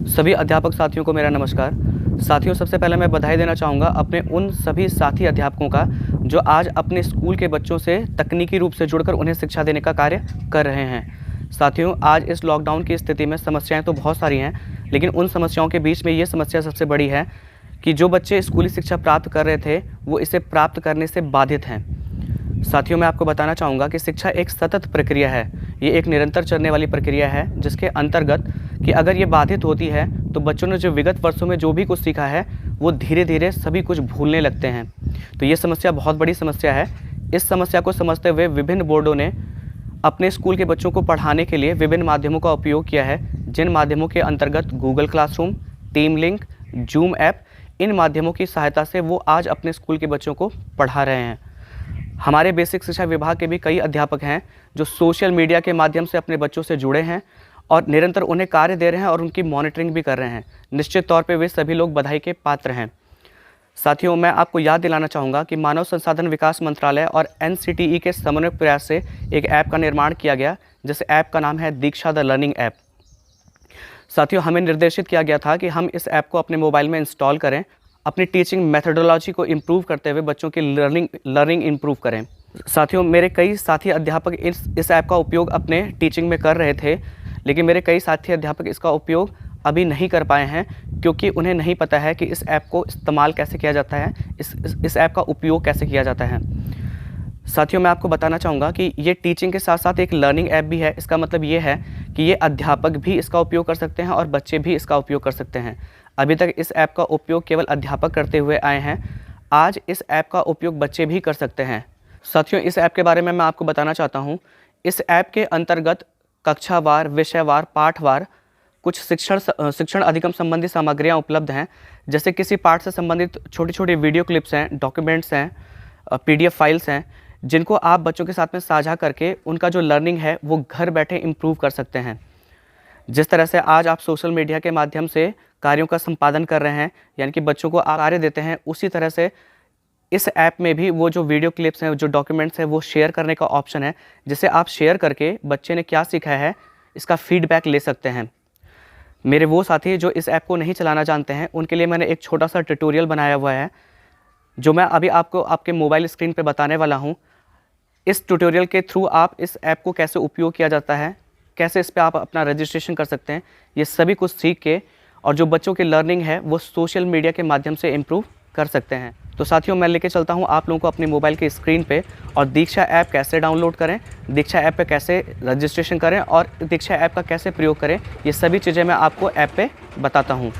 सभी अध्यापक साथियों को मेरा नमस्कार। साथियों, सबसे पहले मैं बधाई देना चाहूँगा अपने उन सभी साथी अध्यापकों का जो आज अपने स्कूल के बच्चों से तकनीकी रूप से जुड़कर उन्हें शिक्षा देने का कार्य कर रहे हैं। साथियों, आज इस लॉकडाउन की स्थिति में समस्याएं तो बहुत सारी हैं, लेकिन उन समस्याओं के बीच में ये समस्या सबसे बड़ी है कि जो बच्चे स्कूली शिक्षा प्राप्त कर रहे थे वो इसे प्राप्त करने से बाधित हैं। साथियों, मैं आपको बताना चाहूँगा कि शिक्षा एक सतत प्रक्रिया है। ये एक निरंतर चलने वाली प्रक्रिया है जिसके अंतर्गत कि अगर ये बाधित होती है तो बच्चों ने जो विगत वर्षों में जो भी कुछ सीखा है वो धीरे धीरे सभी कुछ भूलने लगते हैं। तो ये समस्या बहुत बड़ी समस्या है। इस समस्या को समझते हुए विभिन्न बोर्डों ने अपने स्कूल के बच्चों को पढ़ाने के लिए विभिन्न माध्यमों का उपयोग किया है, जिन माध्यमों के अंतर्गत Google classroom, team link, zoom app, इन माध्यमों की सहायता से वो आज अपने स्कूल के बच्चों को पढ़ा रहे हैं। हमारे बेसिक शिक्षा विभाग के भी कई अध्यापक हैं जो सोशल मीडिया के माध्यम से अपने बच्चों से जुड़े हैं और निरंतर उन्हें कार्य दे रहे हैं और उनकी मॉनिटरिंग भी कर रहे हैं। निश्चित तौर पे वे सभी लोग बधाई के पात्र हैं। साथियों, मैं आपको याद दिलाना चाहूँगा कि मानव संसाधन विकास मंत्रालय और एनसीटीई के समन्वय प्रयास से एक ऐप का निर्माण किया गया, जिस ऐप का नाम है दीक्षा द लर्निंग ऐप। साथियों, हमें निर्देशित किया गया था कि हम इस ऐप को अपने मोबाइल में इंस्टॉल करें, अपनी टीचिंग मेथडोलॉजी को इम्प्रूव करते हुए बच्चों की लर्निंग इम्प्रूव करें। साथियों, मेरे कई साथी अध्यापक इस ऐप का उपयोग अपने टीचिंग में कर रहे थे, लेकिन मेरे कई साथी अध्यापक इसका उपयोग अभी नहीं कर पाए हैं क्योंकि उन्हें नहीं पता है कि इस ऐप को इस्तेमाल कैसे किया जाता है, इस ऐप का उपयोग कैसे किया जाता है। साथियों, मैं आपको बताना चाहूँगा कि ये टीचिंग के साथ साथ एक लर्निंग ऐप भी है। इसका मतलब ये है कि ये अध्यापक भी इसका उपयोग कर सकते हैं और बच्चे भी इसका उपयोग कर सकते हैं। अभी तक इस ऐप का उपयोग केवल अध्यापक करते हुए आए हैं, आज इस ऐप का उपयोग बच्चे भी कर सकते हैं। साथियों, इस ऐप के बारे में मैं आपको बताना चाहता हूँ। इस ऐप के अंतर्गत कक्षावार, विषयवार, पाठवार कुछ शिक्षण अधिगम संबंधी सामग्रियाँ उपलब्ध हैं। जैसे किसी पाठ से संबंधित छोटी छोटी वीडियो क्लिप्स हैं, डॉक्यूमेंट्स हैं, PDF फाइल्स हैं, जिनको आप बच्चों के साथ में साझा करके उनका जो लर्निंग है वो घर बैठे इम्प्रूव कर सकते हैं। जिस तरह से आज आप सोशल मीडिया के माध्यम से कार्यों का संपादन कर रहे हैं, यानी कि बच्चों को आप कार्य देते हैं, उसी तरह से इस ऐप में भी वो जो वीडियो क्लिप्स हैं, जो डॉक्यूमेंट्स हैं, वो शेयर करने का ऑप्शन है, जिसे आप शेयर करके बच्चे ने क्या सीखा है इसका फीडबैक ले सकते हैं। मेरे वो साथी जो इस ऐप को नहीं चलाना जानते हैं, उनके लिए मैंने एक छोटा सा ट्यूटोरियल बनाया हुआ है, जो मैं अभी आपको आपके मोबाइल स्क्रीन पर बताने वाला हूँ। इस ट्यूटोरियल के थ्रू आप इस ऐप को कैसे उपयोग किया जाता है, कैसे इस पे आप अपना रजिस्ट्रेशन कर सकते हैं, ये सभी कुछ सीख के और जो बच्चों की लर्निंग है वो सोशल मीडिया के माध्यम से इम्प्रूव कर सकते हैं। तो साथियों, मैं लेके चलता हूँ आप लोगों को अपने मोबाइल के स्क्रीन पे, और दीक्षा ऐप कैसे डाउनलोड करें, दीक्षा ऐप पे कैसे रजिस्ट्रेशन करें और दीक्षा ऐप का कैसे प्रयोग करें, ये सभी चीज़ें मैं आपको ऐप पे बताता हूँ।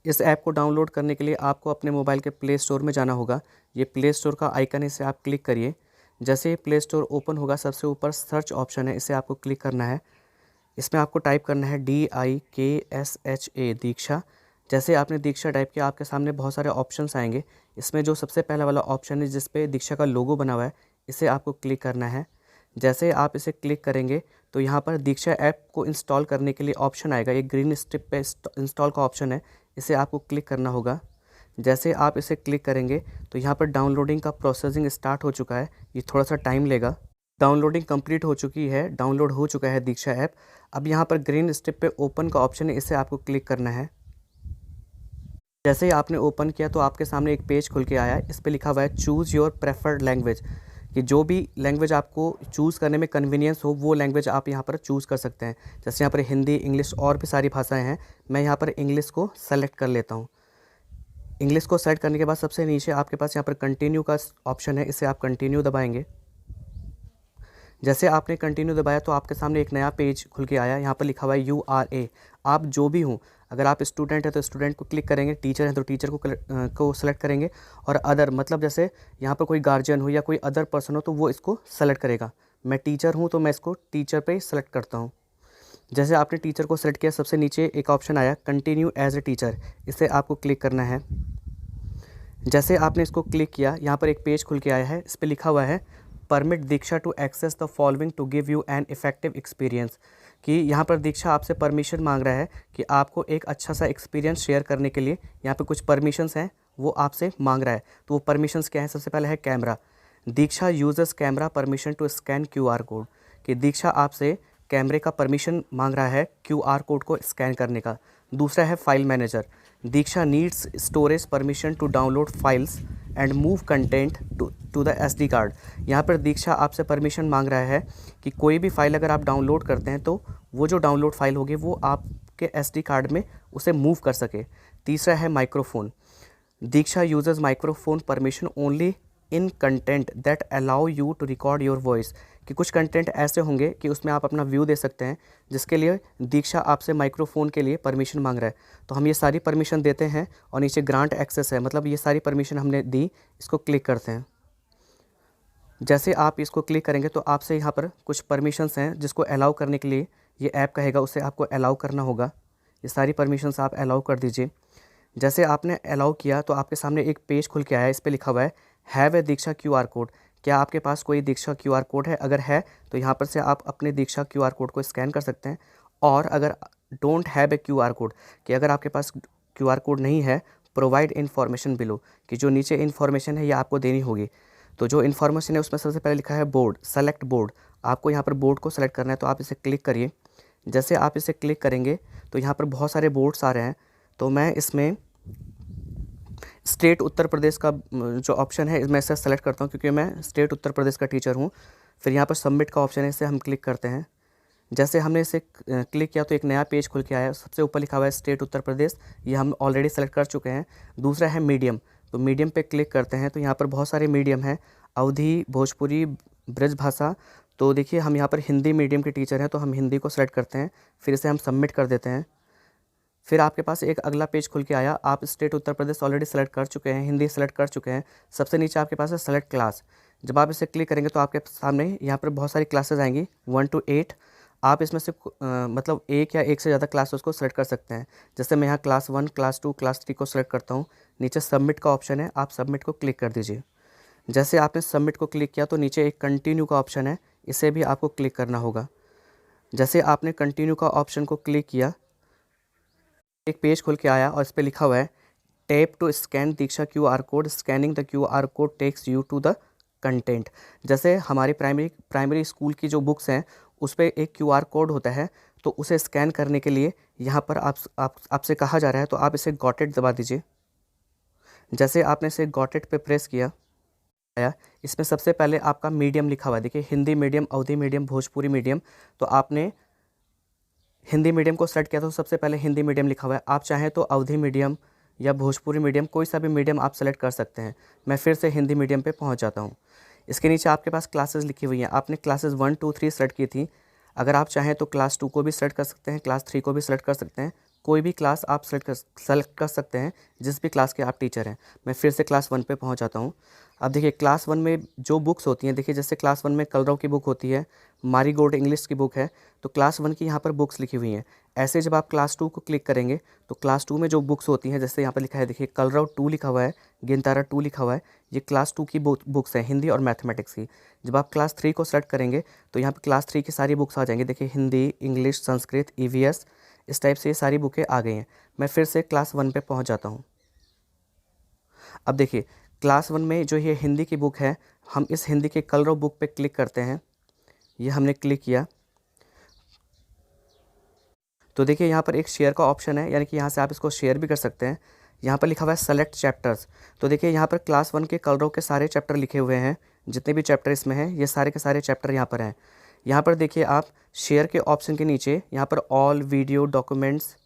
इस ऐप को डाउनलोड करने के लिए आपको अपने मोबाइल के प्ले स्टोर में जाना होगा। ये प्ले स्टोर का आइकन है, इसे आप क्लिक करिए। जैसे प्ले स्टोर ओपन होगा, सबसे ऊपर सर्च ऑप्शन है, इसे आपको क्लिक करना है। इसमें आपको टाइप करना है DIKSHA दीक्षा। जैसे आपने दीक्षा टाइप किया, आपके सामने बहुत सारे ऑप्शंस आएंगे। इसमें जो सबसे पहला वाला ऑप्शन है जिस पे दीक्षा का लोगो बना हुआ है, इसे आपको क्लिक करना है। जैसे आप इसे क्लिक करेंगे तो यहाँ पर दीक्षा ऐप को इंस्टॉल करने के लिए ऑप्शन आएगा। ये ग्रीन स्ट्रिप पे इंस्टॉल का ऑप्शन है, इसे आपको क्लिक करना होगा। जैसे आप इसे क्लिक करेंगे तो यहाँ पर डाउनलोडिंग का प्रोसेसिंग स्टार्ट हो चुका है। ये थोड़ा सा टाइम लेगा। डाउनलोडिंग कंप्लीट हो चुकी है, डाउनलोड हो चुका है दीक्षा ऐप। अब यहाँ पर ग्रीन स्ट्रिप पे ओपन का ऑप्शन है, इसे आपको क्लिक करना है। जैसे ही आपने ओपन किया तो आपके सामने एक पेज खुल के आया है। इस पर लिखा हुआ है चूज़ योर प्रेफर्ड लैंग्वेज, कि जो भी लैंग्वेज आपको चूज़ करने में कन्वीनियंस हो वो लैंग्वेज आप यहाँ पर चूज़ कर सकते हैं। जैसे यहाँ पर हिंदी, इंग्लिश और भी सारी भाषाएं हैं। मैं यहाँ पर इंग्लिश को सेलेक्ट कर लेता हूँ। इंग्लिश को सेलेक्ट करने के बाद सबसे नीचे आपके पास यहाँ पर कंटिन्यू का ऑप्शन है, इसे आप कंटिन्यू दबाएंगे। जैसे आपने कंटिन्यू दबाया तो आपके सामने एक नया पेज खुल के आया। यहाँ पर लिखा हुआ है URA। आप जो भी हों, अगर आप स्टूडेंट हैं तो स्टूडेंट को क्लिक करेंगे, टीचर हैं तो टीचर को सेलेक्ट करेंगे, और अदर मतलब जैसे यहाँ पर कोई गार्जियन हो या कोई अदर पर्सन हो तो वो इसको सेलेक्ट करेगा। मैं टीचर हूँ तो मैं इसको टीचर पे ही सेलेक्ट करता हूँ। जैसे आपने टीचर को सेलेक्ट किया, सबसे नीचे एक ऑप्शन आया कंटिन्यू एज ए टीचर, इसे आपको क्लिक करना है। जैसे आपने इसको क्लिक किया, यहाँ पर एक पेज खुल के आया है। इस पर लिखा हुआ है permit Diksha to access the following to give you an effective experience, कि यहाँ पर दीक्षा आपसे परमिशन मांग रहा है कि आपको एक अच्छा सा एक्सपीरियंस शेयर करने के लिए यहाँ पे कुछ परमिशंस हैं वो आपसे मांग रहा है। तो वो परमिशंस क्या है? सबसे पहले है camera. Diksha users camera permission to scan QR code, कि दीक्षा आपसे कैमरे का परमिशन मांग रहा है क्यूआर कोड को स्कैन करने का। दूसरा है file manager, Diksha needs storage permission to download files and move content to the SD card. यहाँ पर दीक्षा आपसे परमिशन मांग रहा है कि कोई भी फाइल अगर आप डाउनलोड करते हैं तो वो जो डाउनलोड फाइल होगी वो आपके एसडी कार्ड में उसे मूव कर सके। तीसरा है microphone, Diksha uses microphone permission only in content that allow you to record your voice, कि कुछ कंटेंट ऐसे होंगे कि उसमें आप अपना व्यू दे सकते हैं, जिसके लिए दीक्षा आपसे माइक्रोफोन के लिए परमिशन मांग रहा है। तो हम ये सारी परमिशन देते हैं और नीचे ग्रांट एक्सेस है, मतलब ये सारी परमिशन हमने दी। इसको क्लिक करते हैं। जैसे आप इसको क्लिक करेंगे तो आपसे यहाँ पर कुछ परमिशंस हैं जिसको अलाउ करने के लिए ये ऐप कहेगा, उसे आपको अलाउ करना होगा। ये सारी परमिशंस आप अलाउ कर दीजिए। जैसे आपने अलाउ किया तो आपके सामने एक पेज खुल के आया है, इस पर लिखा हुआ है have a Diksha QR code. क्या आपके पास कोई दीक्षा क्यूआर कोड है? अगर है तो यहाँ पर से आप अपने दीक्षा क्यूआर कोड को स्कैन कर सकते हैं। और अगर don't have a QR code, कि अगर आपके पास क्यूआर कोड नहीं है, प्रोवाइड इन्फॉर्मेशन बिलो, कि जो नीचे इन्फॉर्मेशन है ये आपको देनी होगी। तो जो इन्फॉर्मेशन है उसमें सबसे पहले लिखा है बोर्ड, सेलेक्ट बोर्ड। आपको यहाँ पर बोर्ड को सेलेक्ट करना है, तो आप इसे क्लिक करिए। जैसे आप इसे क्लिक करेंगे तो यहाँ पर बहुत सारे बोर्ड्स आ रहे हैं, तो मैं इसमें स्टेट उत्तर प्रदेश का जो ऑप्शन है मैं इसे सेलेक्ट करता हूँ, क्योंकि मैं स्टेट उत्तर प्रदेश का टीचर हूँ। फिर यहाँ पर सबमिट का ऑप्शन है, इसे हम क्लिक करते हैं। जैसे हमने इसे क्लिक किया तो एक नया पेज खुल के आया। सबसे ऊपर लिखा हुआ है स्टेट उत्तर प्रदेश, ये हम ऑलरेडी सेलेक्ट कर चुके हैं। दूसरा है मीडियम, तो मीडियम पे क्लिक करते हैं तो यहाँ पर बहुत सारे मीडियम हैं, अवधी, भोजपुरी, ब्रज भाषा। तो देखिए हम यहाँ पर हिंदी मीडियम के टीचर हैं तो हम हिंदी को सेलेक्ट करते हैं, फिर इसे हम सबमिट कर देते हैं। फिर आपके पास एक अगला पेज खुल के आया। आप state Uttar Pradesh already select कर चुके हैं, हिंदी सेलेक्ट कर चुके हैं। सबसे नीचे आपके पास है सेलेक्ट क्लास। जब आप इसे क्लिक करेंगे तो आपके सामने यहाँ पर बहुत सारी क्लासेस आएंगी 1 to 8। आप इसमें से मतलब एक या एक से ज़्यादा क्लासेस को सेलेक्ट कर सकते हैं। जैसे मैं यहाँ क्लास 1, क्लास 2, क्लास 3 को सेलेक्ट करता हूँ। नीचे सबमिट का ऑप्शन है, आप सबमिट को क्लिक कर दीजिए। जैसे आपने सबमिट को क्लिक किया तो नीचे एक कंटिन्यू का ऑप्शन है, इसे भी आपको क्लिक करना होगा। जैसे आपने कंटिन्यू का ऑप्शन को क्लिक किया, एक पेज खुल के आया और इस पर लिखा हुआ है tap to scan Diksha QR code, scanning the QR code takes you to the content. जैसे हमारी प्राइमरी स्कूल की जो बुक्स हैं उस पर एक क्यूआर कोड होता है, तो उसे स्कैन करने के लिए यहाँ पर आपसे कहा जा रहा है, तो आप इसे गॉट इट दबा दीजिए। जैसे आपने इसे गॉट इट पे प्रेस किया, इसमें सबसे पहले आपका मीडियम लिखा हुआ है। देखिए हिंदी मीडियम, अवधी मीडियम, भोजपुरी मीडियम। तो आपने हिंदी मीडियम को सेलेक्ट किया तो सबसे पहले हिंदी मीडियम लिखा हुआ है। आप चाहें तो अवधी मीडियम या भोजपुरी मीडियम, कोई सा भी मीडियम आप सेलेक्ट कर सकते हैं। मैं फिर से हिंदी मीडियम पे पहुंच जाता हूं। इसके नीचे आपके पास क्लासेस लिखी हुई हैं। आपने क्लासेस 1, 2, 3 सेलेक्ट की थी। अगर आप चाहें तो क्लास 2 को भी सेलेक्ट कर सकते हैं, क्लास 3 को भी सेलेक्ट कर सकते हैं। कोई भी क्लास आप सेलेक्ट कर सकते हैं, जिस भी क्लास के आप टीचर हैं। मैं फिर से क्लास 1 पे पहुंच जाता हूं। अब देखिए क्लास 1 में जो बुक्स होती हैं, देखिए जैसे क्लास 1 में कलरव की बुक होती है, मारी गोल्ड इंग्लिश की बुक है, तो क्लास 1 की यहाँ पर बुक्स लिखी हुई हैं। ऐसे जब आप क्लास 2 को क्लिक करेंगे तो क्लास 2 में जो बुक्स होती हैं, जैसे यहाँ पर लिखा है, देखिए कलरव 2 लिखा हुआ है, गिनतारा 2 लिखा हुआ है, ये क्लास 2 की बुक्स हैं, हिंदी और मैथमेटिक्स की। जब आप क्लास 3 को सेलेक्ट करेंगे तो यहाँ पर क्लास 3 की सारी बुक्स आ जाएंगी। देखिए हिंदी, इंग्लिश, संस्कृत, ईवीएस, इस टाइप से ये सारी बुकें आ गई हैं। मैं फिर से क्लास 1 पे पहुँच जाता हूँ। अब देखिए क्लास 1 में जो ये हिंदी की बुक है, हम इस हिंदी के कलरव बुक पे क्लिक करते हैं। ये हमने क्लिक किया तो देखिए यहाँ पर एक शेयर का ऑप्शन है, यानी कि यहाँ से आप इसको शेयर भी कर सकते हैं। यहाँ पर लिखा हुआ है सेलेक्ट चैप्टर्स। तो देखिए यहाँ पर क्लास 1 के कलरव के सारे चैप्टर लिखे हुए हैं, जितने भी चैप्टर इसमें हैं ये सारे के सारे चैप्टर यहाँ पर हैं। यहाँ पर देखिए आप शेयर के ऑप्शन के नीचे यहाँ पर ऑल, वीडियो, डॉक्यूमेंट्स,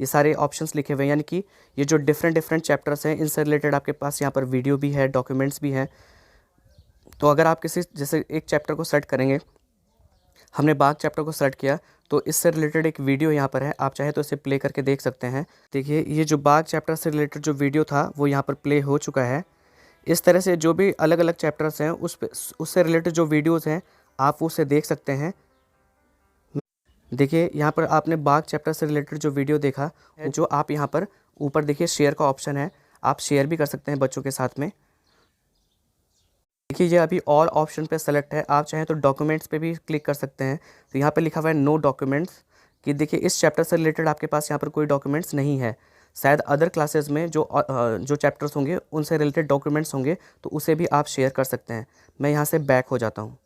ये सारे ऑप्शंस लिखे हुए हैं, यानी कि ये जो डिफरेंट चैप्टर्स हैं इनसे रिलेटेड आपके पास यहाँ पर वीडियो भी है, डॉक्यूमेंट्स भी हैं। तो अगर आप किसी जैसे एक चैप्टर को सेलेक्ट करेंगे, हमने बाघ चैप्टर को सेलेक्ट किया तो इससे रिलेटेड एक वीडियो यहाँ पर है, आप चाहे तो इसे प्ले करके देख सकते हैं। देखिए ये जो बाघ चैप्टर से रिलेटेड जो वीडियो था वो यहाँ पर प्ले हो चुका है। इस तरह से जो भी अलग अलग चैप्टर्स हैं उससे रिलेटेड जो वीडियोज़ हैं आप उसे देख सकते हैं। देखिए यहाँ पर आपने बाघ चैप्टर से रिलेटेड जो वीडियो देखा है, जो आप यहाँ पर ऊपर देखिए शेयर का ऑप्शन है, आप शेयर भी कर सकते हैं बच्चों के साथ में। देखिए ये अभी ऑल ऑप्शन पे सेलेक्ट है, आप चाहें तो डॉक्यूमेंट्स पे भी क्लिक कर सकते हैं। तो यहाँ पे लिखा हुआ है नो डॉक्यूमेंट्स, कि देखिए इस चैप्टर से रिलेटेड आपके पास यहाँ पर कोई डॉक्यूमेंट्स नहीं है। शायद अदर क्लासेस में जो चैप्टर्स होंगे उनसे रिलेटेड डॉक्यूमेंट्स होंगे तो उसे भी आप शेयर कर सकते हैं। मैं यहाँ से बैक हो जाता हूँ।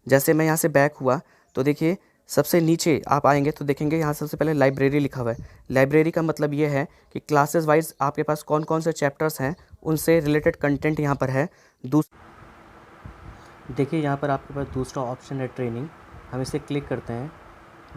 जैसे मैं यहाँ से बैक हुआ तो देखिए सबसे नीचे आप आएंगे तो देखेंगे यहाँ सबसे पहले लाइब्रेरी लिखा हुआ है। लाइब्रेरी का मतलब ये है कि क्लासेस वाइज आपके पास कौन कौन से चैप्टर्स हैं उनसे रिलेटेड कंटेंट यहाँ पर है। देखिए यहाँ पर आपके पास दूसरा ऑप्शन है ट्रेनिंग। हम इसे क्लिक करते हैं।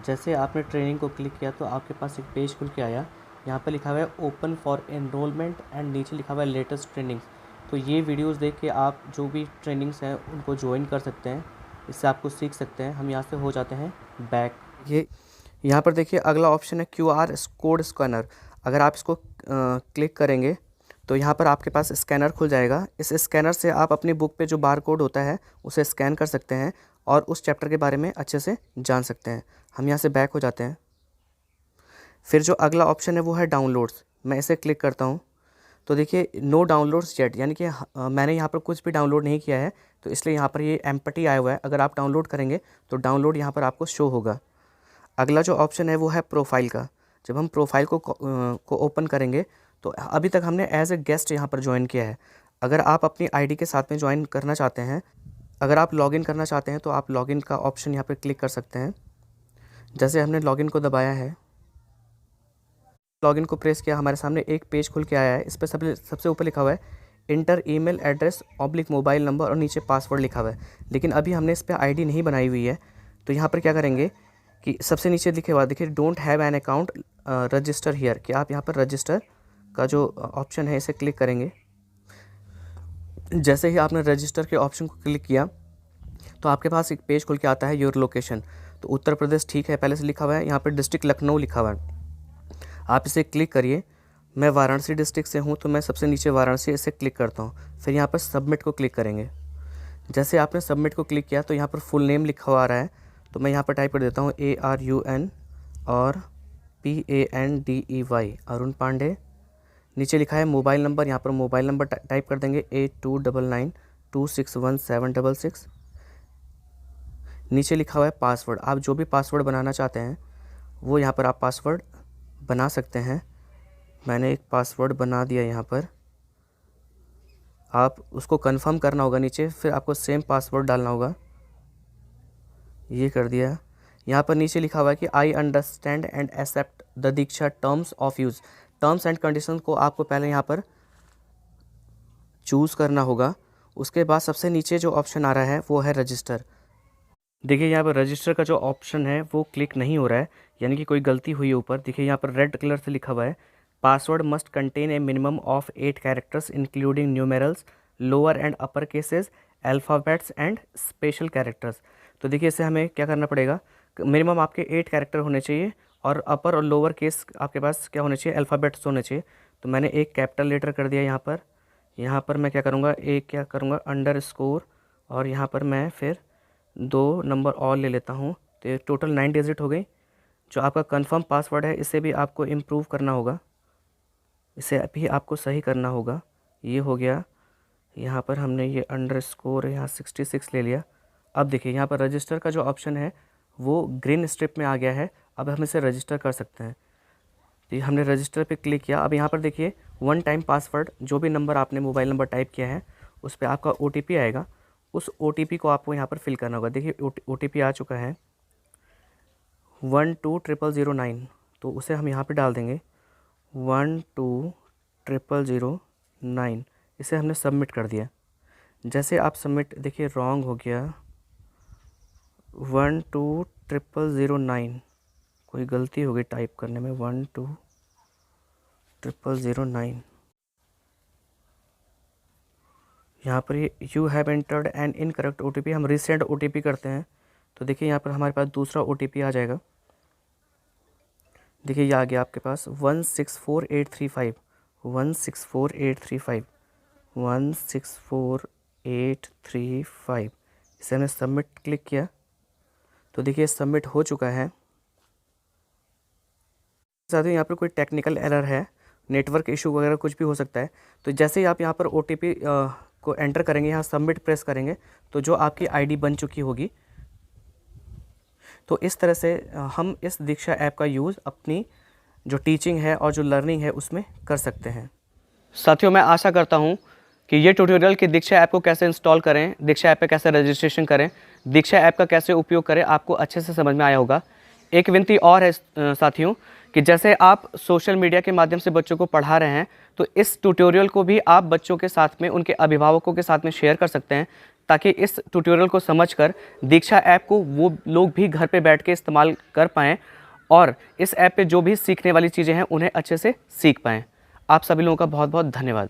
जैसे आपने ट्रेनिंग को क्लिक किया तो आपके पास एक पेज खुल के आया। यहाँ पर लिखा हुआ है ओपन फॉर एनरोलमेंट एंड नीचे लिखा हुआ है लेटेस्ट ट्रेनिंग्स। तो ये वीडियोस देख के आप जो भी ट्रेनिंग्स हैं उनको ज्वाइन कर सकते हैं, इससे आपको सीख सकते हैं। हम यहाँ से हो जाते हैं बैक। ये यहाँ पर देखिए अगला ऑप्शन है QR कोड स्कैनर। अगर आप इसको क्लिक करेंगे तो यहाँ पर आपके पास स्कैनर खुल जाएगा। इस स्कैनर से आप अपनी बुक पे जो बार कोड होता है उसे स्कैन कर सकते हैं और उस चैप्टर के बारे में अच्छे से जान सकते हैं। हम यहाँ से बैक हो जाते हैं। फिर जो अगला ऑप्शन है वो है डाउनलोड्स। मैं इसे क्लिक करता हूँ तो देखिए नो डाउनलोड्स येट, यानी कि मैंने यहाँ पर कुछ भी डाउनलोड नहीं किया है तो इसलिए यहाँ पर ये एम्प्टी आया हुआ है। अगर आप डाउनलोड करेंगे तो डाउनलोड यहाँ पर आपको शो होगा। अगला जो ऑप्शन है वो है प्रोफाइल का। जब हम प्रोफाइल को ओपन करेंगे तो अभी तक हमने एज ए गेस्ट यहाँ पर ज्वाइन किया है। अगर आप अपनी आईडी के साथ में ज्वाइन करना चाहते हैं, अगर आप लॉगिन करना चाहते हैं तो आप लॉगिन का ऑप्शन यहाँ पर क्लिक कर सकते हैं। जैसे हमने लॉगिन को दबाया है, लॉगिन को प्रेस किया, हमारे सामने एक पेज खुल के आया है। इस पर सबसे ऊपर लिखा हुआ है inter email address oblique mobile number और नीचे पासवर्ड लिखा हुआ है। लेकिन अभी हमने इस पर आईडी नहीं बनाई हुई है तो यहाँ पर क्या करेंगे कि सबसे नीचे लिखे हुआ देखिए don't have an account register here, कि आप यहाँ पर रजिस्टर का जो ऑप्शन है इसे क्लिक करेंगे। जैसे ही आपने रजिस्टर के ऑप्शन को क्लिक किया तो आपके पास एक पेज खुल के आता है योर लोकेशन। तो उत्तर प्रदेश ठीक है, पहले से लिखा हुआ है। यहाँ पर डिस्ट्रिक्ट लखनऊ लिखा हुआ है, आप इसे क्लिक करिए। मैं वाराणसी डिस्ट्रिक्ट से हूँ तो मैं सबसे नीचे वाराणसी इसे क्लिक करता हूँ। फिर यहाँ पर सबमिट को क्लिक करेंगे। जैसे आपने सबमिट को क्लिक किया तो यहाँ पर फुल नेम लिखा हुआ आ रहा है तो मैं यहाँ पर टाइप कर देता हूँ ARUN और PANDEY अरुण पांडे। नीचे लिखा है मोबाइल नंबर, यहाँ पर मोबाइल नंबर टाइप कर देंगे 8299261766। नीचे लिखा हुआ है पासवर्ड। आप जो भी पासवर्ड बनाना चाहते हैं वो यहाँ पर आप पासवर्ड बना सकते हैं। मैंने एक पासवर्ड बना दिया यहाँ पर, आप उसको कंफर्म करना होगा नीचे, फिर आपको सेम पासवर्ड डालना होगा। ये कर दिया। यहाँ पर नीचे लिखा हुआ है कि I understand and accept the Diksha terms of use. Terms and condition को आपको पहले यहाँ पर चूज़ करना होगा। उसके बाद सबसे नीचे जो ऑप्शन आ रहा है वो है रजिस्टर। देखिए यहाँ पर रजिस्टर का जो ऑप्शन है वो क्लिक नहीं हो रहा है, यानी कि कोई गलती हुई है ऊपर। देखिए यहाँ पर रेड कलर से लिखा हुआ है password must contain a minimum of 8 characters including numerals, lower and upper cases, alphabets and special characters. तो देखिए इसे हमें क्या करना पड़ेगा, मिनिमम आपके 8 कैरेक्टर होने चाहिए और अपर और लोअर केस आपके पास क्या होने चाहिए, अल्फ़ाबेट्स होने चाहिए। तो मैंने एक कैपिटल लेटर कर दिया यहाँ पर। यहाँ पर मैं क्या करूँगा अंडरस्कोर और यहाँ पर मैं फिर 2 नंबर और ले लेता हूँ। तो ये टोटल 9 डिजिट हो गई। जो आपका कंफर्म पासवर्ड है इसे भी आपको इम्प्रूव करना होगा, इसे भी आपको सही करना होगा। ये हो गया। यहाँ पर हमने ये अंडरस्कोर यहाँ 66 ले लिया। अब देखिए यहाँ पर रजिस्टर का जो ऑप्शन है वो ग्रीन स्ट्रिप में आ गया है। अब हम इसे रजिस्टर कर सकते हैं। तो हमने रजिस्टर पे क्लिक किया। अब यहाँ पर देखिए 1 टाइम पासवर्ड, जो भी नंबर आपने मोबाइल नंबर टाइप किया है उस पर आपका OTP आएगा। उस OTP को आपको यहाँ पर फिल करना होगा। देखिए OTP आ चुका है 12009। तो उसे हम यहाँ पे डाल देंगे 12009। इसे हमने सबमिट कर दिया। जैसे आप सबमिट, देखिए रॉन्ग हो गया 12009, कोई गलती हो गई टाइप करने में 12009। यहाँ पर ये you have entered an incorrect OTP, हम रीसेंड OTP करते हैं। तो देखिए यहाँ पर हमारे पास दूसरा OTP आ जाएगा। देखिए ये आ गया आपके पास 164835 164835 164835। इसे हमने सबमिट क्लिक किया तो देखिए सबमिट हो चुका है। साथ ही यहाँ पर कोई टेक्निकल एरर है, नेटवर्क इशू वगैरह कुछ भी हो सकता है। तो जैसे ही आप यहाँ पर OTP को एंटर करेंगे, यहाँ सबमिट प्रेस करेंगे तो जो आपकी आईडी बन चुकी होगी। तो इस तरह से हम इस दीक्षा ऐप का यूज़ अपनी जो टीचिंग है और जो लर्निंग है उसमें कर सकते हैं। साथियों, मैं आशा करता हूँ कि ये ट्यूटोरियल कि दीक्षा ऐप को कैसे इंस्टॉल करें, दीक्षा ऐप पे कैसे रजिस्ट्रेशन करें, दीक्षा ऐप का कैसे उपयोग करें, आपको अच्छे से समझ में आया होगा। एक विनती और है साथियों, कि जैसे आप सोशल मीडिया के माध्यम से बच्चों को पढ़ा रहे हैं, तो इस ट्यूटोरियल को भी आप बच्चों के साथ में, उनके अभिभावकों के साथ में शेयर कर सकते हैं, ताकि इस ट्यूटोरियल को समझकर दीक्षा ऐप को वो लोग भी घर पे बैठ के इस्तेमाल कर पाएँ और इस ऐप पे जो भी सीखने वाली चीज़ें हैं उन्हें अच्छे से सीख पाएँ। आप सभी लोगों का बहुत बहुत धन्यवाद।